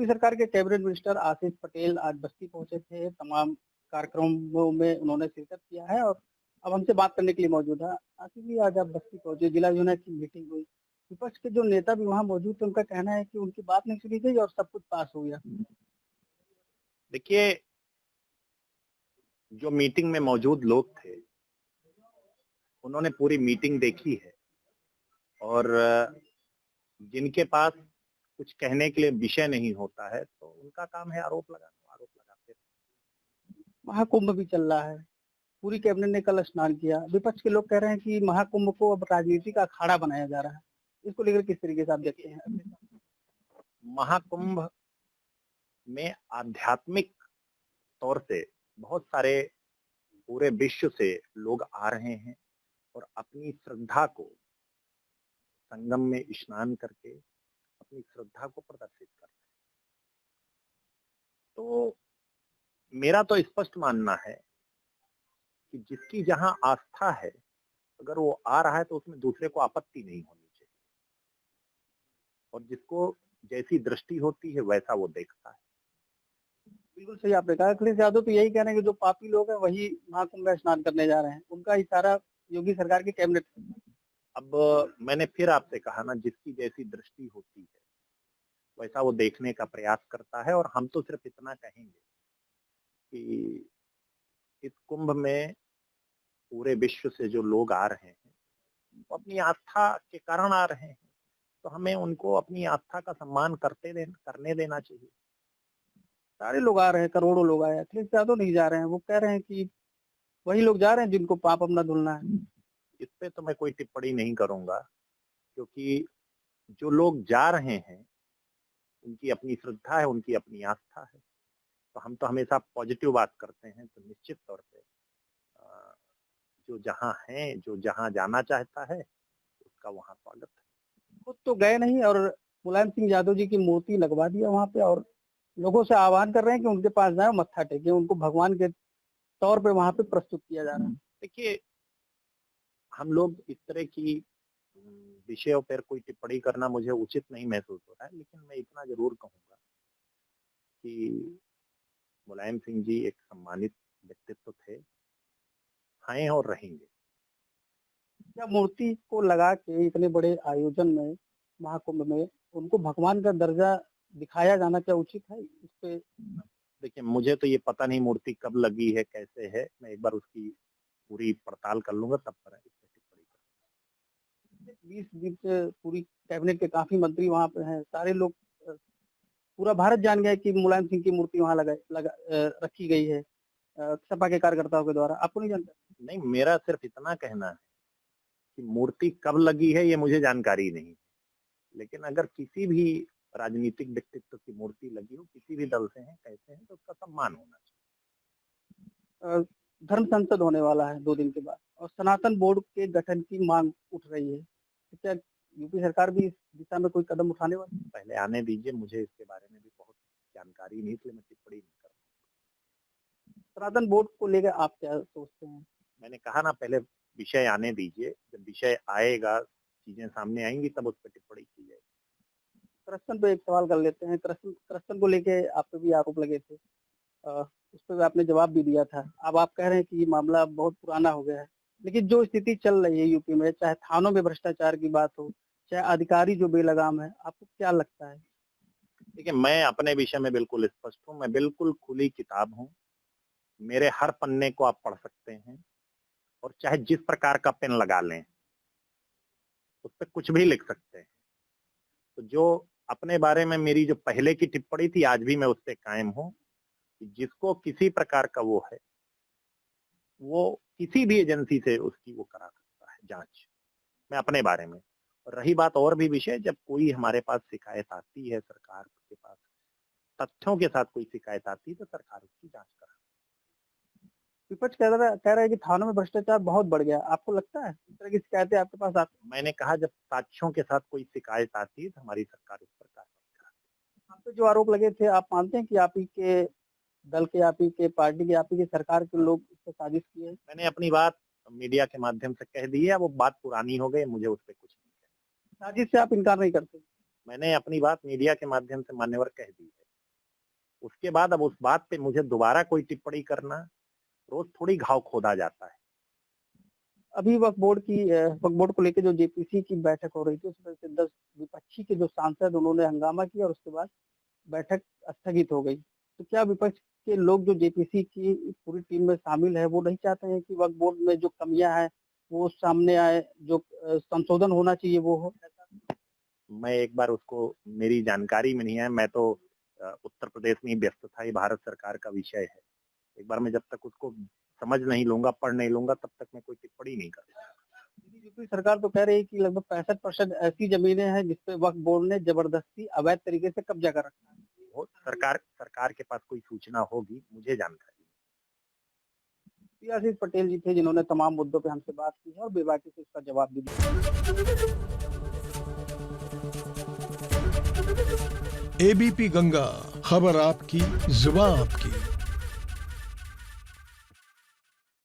UP सरकार के cabinet minister आशीष पटेल आज बस्ती पहुंचे थे। तमाम कार्यक्रमों में उन्होंने शिरकत किया है और अब हमसे बात करने के लिए मौजूद है। आशीष जी, आज आप बस्ती पहुंचे, जिला यूनियन की मीटिंग हुई। विपक्ष के जो नेता भी वहां मौजूद थे, उनका कहना है कि उनकी बात नहीं सुनी गई और सब कुछ पास हो गया। देखिए, जो मीटिंग में मौजूद लोग थे, उन्होंने पूरी मीटिंग देखी है और जिनके पास कुछ कहने के लिए विषय नहीं होता है, तो उनका काम है आरोप लगाना, आरोप लगाते हैं। महाकुंभ भी चल रहा है, पूरी कैबिनेट ने कल स्नान किया। विपक्ष के लोग कह रहे हैं कि महाकुंभ को अब राजनीति का अखाड़ा बनाया जा रहा है। इसको लेकर किस तरीके से आप देखते हैं? महाकुंभ में आध्यात्मिक तौर से बहुत सारे पूरे विश्व से लोग आ रहे हैं और अपनी श्रद्धा को संगम में स्नान करके अपनी श्रद्धा को प्रदर्शित कर रहे हैं। तो मेरा तो स्पष्ट मानना है कि जिसकी जहां आस्था है, अगर वो आ रहा है तो उसमें दूसरे को आपत्ति नहीं होनी चाहिए और जिसको जैसी दृष्टि होती है वैसा वो देखता है। बिल्कुल सही आपने कहा। अखिलेश यादव तो यही कह रहे हैं कि जो पापी लोग हैं वही महाकुंभ में स्नान करने जा रहे हैं। उनका इशारा योगी सरकार की कैबिनेट। अब मैंने फिर आपसे कहा ना, जिसकी जैसी दृष्टि होती है वैसा वो देखने का प्रयास करता है और हम तो सिर्फ इतना कहेंगे कि इस कुंभ में पूरे विश्व से जो लोग आ रहे हैं वो अपनी आस्था के कारण आ रहे हैं, तो हमें उनको अपनी आस्था का सम्मान करने देना चाहिए। सारे लोग आ रहे हैं, करोड़ों लोग आए। अखिलेश यादव नहीं जा रहे हैं, वो कह रहे हैं कि वही लोग जा रहे हैं जिनको पाप अपना धुलना है। इस पे तो मैं कोई टिप्पणी नहीं करूंगा, क्योंकि जो लोग जा रहे हैं उनकी अपनी श्रद्धा है, उनकी अपनी आस्था है, तो हम तो हमेशा पॉजिटिव बात करते हैं। तो निश्चित तौर पे जो जहाँ है, जो जहाँ जाना चाहता है उसका वहाँ स्वागत है। खुद तो गए नहीं और मुलायम सिंह यादव जी की मूर्ति लगवा दिया वहां पे और लोगों से आह्वान कर रहे हैं कि उनके पास जाए, मत्था टेके, उनको भगवान के तौर पे वहां पे प्रस्तुत किया जा रहा है। देखिए, हम लोग इस तरह की विषयों पर कोई टिप्पणी करना मुझे उचित नहीं महसूस हो रहा है, लेकिन मैं इतना जरूर कहूंगा कि मुलायम सिंह जी एक सम्मानित व्यक्तित्व थे, हैं और रहेंगे। क्या मूर्ति को लगा के इतने बड़े आयोजन में, महाकुंभ में, उनको भगवान का दर्जा दिखाया जाना क्या उचित है? इस पे देखिए, मुझे तो ये पता नहीं मूर्ति कब लगी है, कैसे है। मैं एक बार उसकी पूरी पड़ताल कर लूंगा, तब पर इस पे टिप्पणी करूंगा। 20 दिन से पूरी कैबिनेट के काफी मंत्री वहां पे हैं, सारे लोग, पूरा भारत जान गया कि मुलायम सिंह की मूर्ति वहां रखी गई है सपा के कार्यकर्ताओं के द्वारा। आपको नहीं जानता? नहीं, मेरा सिर्फ इतना कहना है कि मूर्ति कब लगी है ये मुझे जानकारी नहीं है, लेकिन अगर किसी भी राजनीतिक व्यक्तित्व की मूर्ति लगी हो, किसी भी दल से है, कैसे है, तो उसका सम्मान होना चाहिए। धर्म संसद होने वाला है 2 दिन के बाद और सनातन बोर्ड के गठन की मांग उठ रही है, तो क्या यूपी सरकार भी इस दिशा में कोई कदम उठाने वाली है? पहले आने दीजिए, मुझे इसके बारे में भी बहुत जानकारी नहीं, इसलिए मैं टिप्पणी नहीं करूँगा। सनातन बोर्ड को लेकर आप क्या सोचते हैं? मैंने कहा ना, पहले विषय आने दीजिए, जब विषय आएगा, चीजें सामने आएंगी, तब उस पर टिप्पणी की जाएगी। कृष्ण पे एक सवाल कर लेते हैं। कृष्ण को लेके आप पे भी आरोप लगे थे, उस पर आपने जवाब भी दिया था। अब आप कह रहे हैं कि ये मामला बहुत पुराना हो गया है, लेकिन जो स्थिति चल रही है यूपी में, चाहे थानों में भ्रष्टाचार की बात हो, चाहे अधिकारी जो बेलगाम है, आपको क्या लगता है? देखिए, मैं अपने विषय में बिल्कुल स्पष्ट हूँ, मैं बिल्कुल खुली किताब हूँ। मेरे हर पन्ने को आप पढ़ सकते हैं और चाहे जिस प्रकार का पेन लगा लें उस पर कुछ भी लिख सकते हैं। तो जो अपने बारे में मेरी जो पहले की टिप्पणी थी, आज भी मैं उस पर कायम हूँ कि जिसको किसी प्रकार का वो है, वो किसी भी एजेंसी से उसकी वो करा सकता है जांच। मैं अपने बारे में, और रही बात और भी विषय, जब कोई हमारे पास शिकायत आती है, सरकार के पास तथ्यों के साथ कोई शिकायत आती है, तो सरकार उसकी जांच करा। विपक्ष कह रहा है कि थानों में भ्रष्टाचार बहुत बढ़ गया। आपको लगता है इस तरह की शिकायतें आपके पास आती? मैंने कहा, जब साक्ष्यों के साथ कोई शिकायत आती है तो हमारी सरकार उस पर कार्रवाई कराती है। आप पे जो आरोप लगे थे, आप मानते हैं कि आप ही के दल के, आप ही के पार्टी के, आप ही की सरकार के लोग इस पर साजिश किए हैं? मैंने अपनी बात मीडिया के माध्यम से कह दी है, वो बात पुरानी हो गई, मुझे उस पर कुछ नहीं कहना। साजिश से आप इनकार नहीं करते? मैंने अपनी बात मीडिया के माध्यम से मान्यवर कह दी है। उसके बाद अब उस बात पे मुझे दोबारा कोई टिप्पणी करना, रोज थोड़ी घाव खोदा जाता है। अभी वक्फ बोर्ड को लेकर जो जेपीसी की बैठक हो रही थी, उसमें से 10 विपक्षी के जो सांसद उन्होंने हंगामा किया और उसके बाद बैठक स्थगित हो गई। तो क्या विपक्ष के लोग जो जेपीसी की पूरी टीम में शामिल है, वो नहीं चाहते हैं कि वक्फ बोर्ड में जो कमियां हैं वो सामने आए, जो संशोधन होना चाहिए वो हो? मैं एक बार उसको, मेरी जानकारी में नहीं है, मैं तो उत्तर प्रदेश में ही व्यस्त था, ये भारत सरकार का विषय है। एक बार मैं जब तक उसको समझ नहीं लूंगा, पढ़ नहीं लूंगा, तब तक मैं कोई टिप्पणी नहीं करूंगा। यूपी सरकार तो कह रही है कि लगभग 65% ऐसी जमीनें हैं जिसपे वक्फ बोर्ड ने जबरदस्ती अवैध तरीके से कब्जा कर रखा है। वो सरकार के पास कोई सूचना होगी, मुझे जानकारी नहीं। आशीष पटेल जी थे जिन्होंने तमाम मुद्दों पे हमसे बात की है और बेबाकी से इसका जवाब भी दिया। एबीपी गंगा, खबर आपकी, जुबान आपकी।